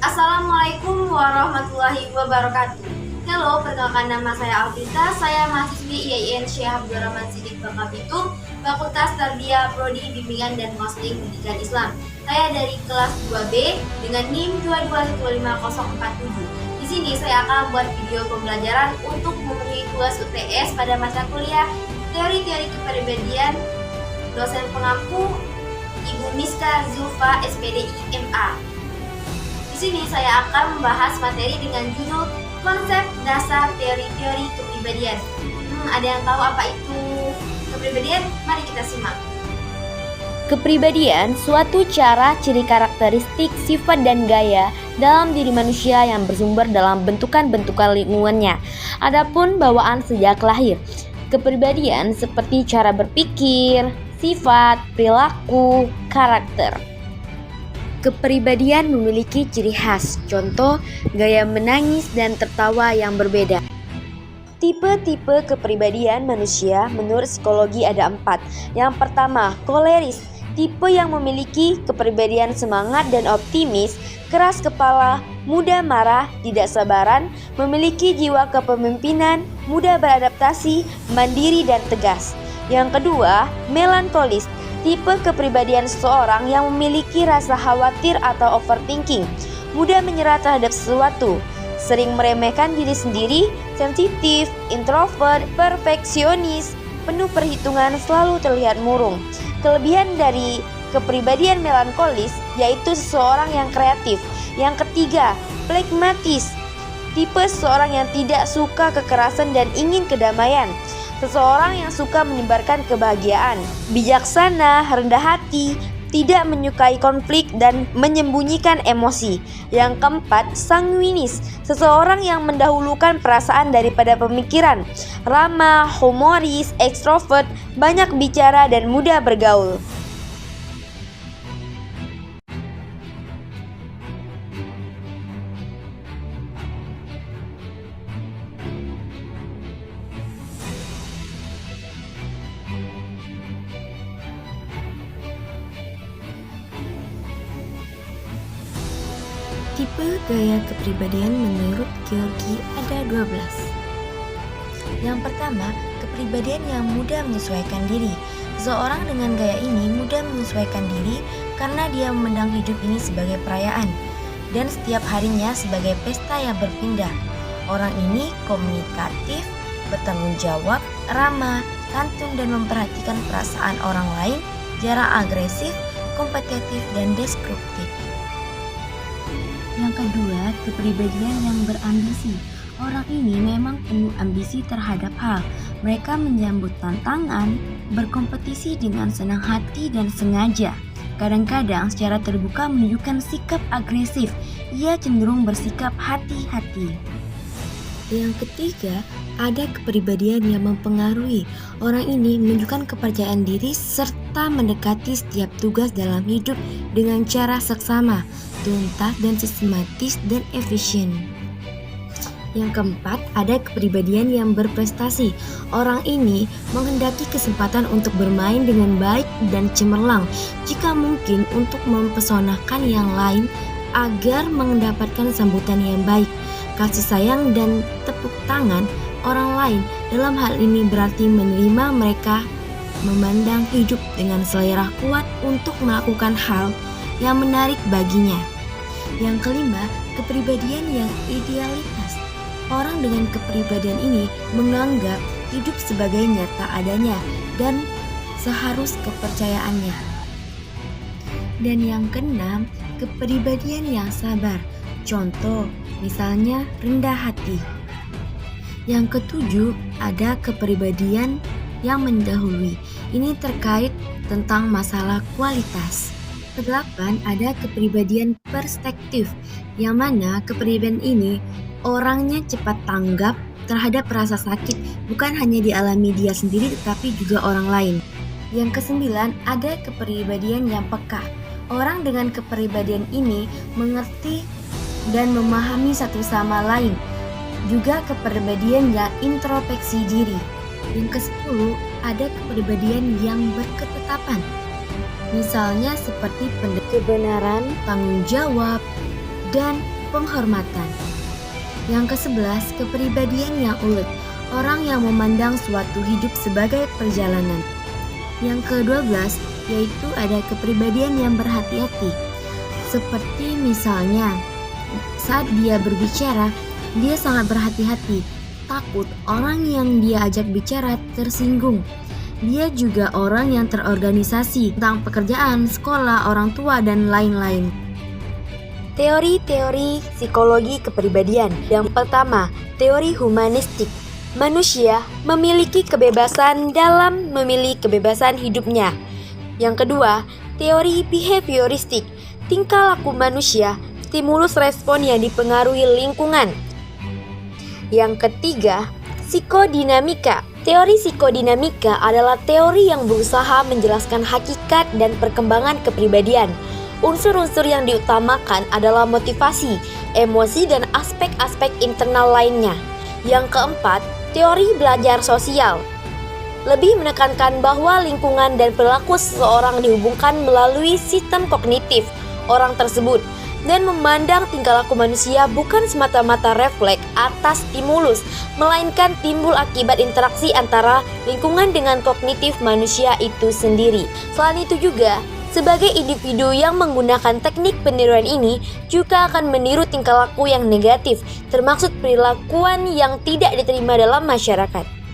Assalamualaikum warahmatullahi wabarakatuh. Halo, perkenalkan nama saya Alvita. Saya mahasiswi IAIN Syekh Abdul Rahman Siddiq Bangka Belitung, Fakultas Tarbiyah Prodi Bimbingan dan Konseling Pendidikan Islam. Saya dari kelas 2B dengan NIM 2215047. Di sini saya akan membuat video pembelajaran untuk memenuhi tugas UTS pada mata kuliah Teori-teori Kepribadian, dosen pengampu Ibu Miska Zulfa SPDI MA. Di sini saya akan membahas materi dengan judul konsep dasar teori-teori kepribadian. Ada yang tahu apa itu kepribadian? Mari kita simak. Kepribadian suatu cara, ciri karakteristik, sifat dan gaya dalam diri manusia yang bersumber dalam bentukan-bentukan lingkungannya. Adapun bawaan sejak lahir. Kepribadian seperti cara berpikir, sifat, perilaku, karakter. Kepribadian memiliki ciri khas, contoh gaya menangis dan tertawa yang berbeda. Tipe-tipe kepribadian manusia menurut psikologi ada 4. Yang pertama, koleris, tipe yang memiliki kepribadian semangat dan optimis, keras kepala, mudah marah, tidak sabaran, memiliki jiwa kepemimpinan, mudah beradaptasi, mandiri dan tegas. Yang kedua, melankolis, tipe kepribadian seseorang yang memiliki rasa khawatir atau overthinking, mudah menyerah terhadap sesuatu, sering meremehkan diri sendiri, sensitif, introvert, perfeksionis, penuh perhitungan, selalu terlihat murung. Kelebihan dari kepribadian melankolis yaitu seseorang yang kreatif. Yang ketiga, pragmatis, tipe seseorang yang tidak suka kekerasan dan ingin kedamaian. Seseorang yang suka menyebarkan kebahagiaan, bijaksana, rendah hati, tidak menyukai konflik dan menyembunyikan emosi. Yang keempat, sanguinis, seseorang yang mendahulukan perasaan daripada pemikiran, ramah, humoris, ekstrovert, banyak bicara dan mudah bergaul. Tipe gaya kepribadian menurut Georgi ada 12. Yang pertama, kepribadian yang mudah menyesuaikan diri. Seseorang dengan gaya ini mudah menyesuaikan diri karena dia memandang hidup ini sebagai perayaan dan setiap harinya sebagai pesta yang berpindah. Orang ini komunikatif, bertanggung jawab, ramah, santun dan memperhatikan perasaan orang lain, jarang agresif, kompetitif dan destruktif. Yang kedua, kepribadian yang berambisi. Orang ini memang penuh ambisi terhadap hal. Mereka menyambut tantangan, berkompetisi dengan senang hati dan sengaja. Kadang-kadang secara terbuka menunjukkan sikap agresif. Ia cenderung bersikap hati-hati. Yang ketiga, ada kepribadian yang mempengaruhi. Orang ini menunjukkan kepercayaan diri serta mendekati setiap tugas dalam hidup dengan cara seksama, tuntas dan sistematis dan efisien. Yang keempat, ada kepribadian yang berprestasi. Orang ini menghendaki kesempatan untuk bermain dengan baik dan cemerlang, jika mungkin untuk mempesonakan yang lain agar mendapatkan sambutan yang baik. Kasih sayang dan tepuk tangan orang lain dalam hal ini berarti menerima mereka, memandang hidup dengan selera kuat untuk melakukan hal yang menarik baginya. Yang kelima, kepribadian yang idealitas. Orang dengan kepribadian ini menganggap hidup sebagai nyata adanya dan seharus kepercayaannya. Dan yang keenam, kepribadian yang sabar. Contoh, misalnya rendah hati. Yang ketujuh, ada kepribadian yang mendahului. Ini terkait tentang masalah kualitas. Kedelapan, ada kepribadian perspektif, yang mana kepribadian ini orangnya cepat tanggap terhadap rasa sakit, bukan hanya dialami dia sendiri tetapi juga orang lain. Yang kesembilan, ada kepribadian yang peka. Orang dengan kepribadian ini mengerti dan memahami satu sama lain. Juga kepribadian yang introspeksi diri. Yang ke-10, ada kepribadian yang berketetapan. Misalnya seperti kebenaran, tanggung jawab, dan penghormatan. Yang ke-11, kepribadian yang ulet, orang yang memandang suatu hidup sebagai perjalanan. Yang ke-12, yaitu ada kepribadian yang berhati-hati. Seperti misalnya, saat dia berbicara, dia sangat berhati-hati, takut orang yang dia ajak bicara tersinggung. Dia juga orang yang terorganisasi tentang pekerjaan, sekolah, orang tua, dan lain-lain. Teori-teori psikologi kepribadian. Yang pertama, teori humanistik. Manusia memiliki kebebasan dalam memilih kebebasan hidupnya. Yang kedua, teori behavioristik. Tingkah laku manusia, stimulus respon yang dipengaruhi lingkungan. Yang ketiga, psikodinamika. Teori psikodinamika adalah teori yang berusaha menjelaskan hakikat dan perkembangan kepribadian. Unsur-unsur yang diutamakan adalah motivasi, emosi, dan aspek-aspek internal lainnya. Yang keempat, teori belajar sosial. Lebih menekankan bahwa lingkungan dan perilaku seseorang dihubungkan melalui sistem kognitif orang tersebut, dan memandang tingkah laku manusia bukan semata-mata refleks atas stimulus, melainkan timbul akibat interaksi antara lingkungan dengan kognitif manusia itu sendiri. Selain itu juga, sebagai individu yang menggunakan teknik peniruan ini juga akan meniru tingkah laku yang negatif, termasuk perilakuan yang tidak diterima dalam masyarakat.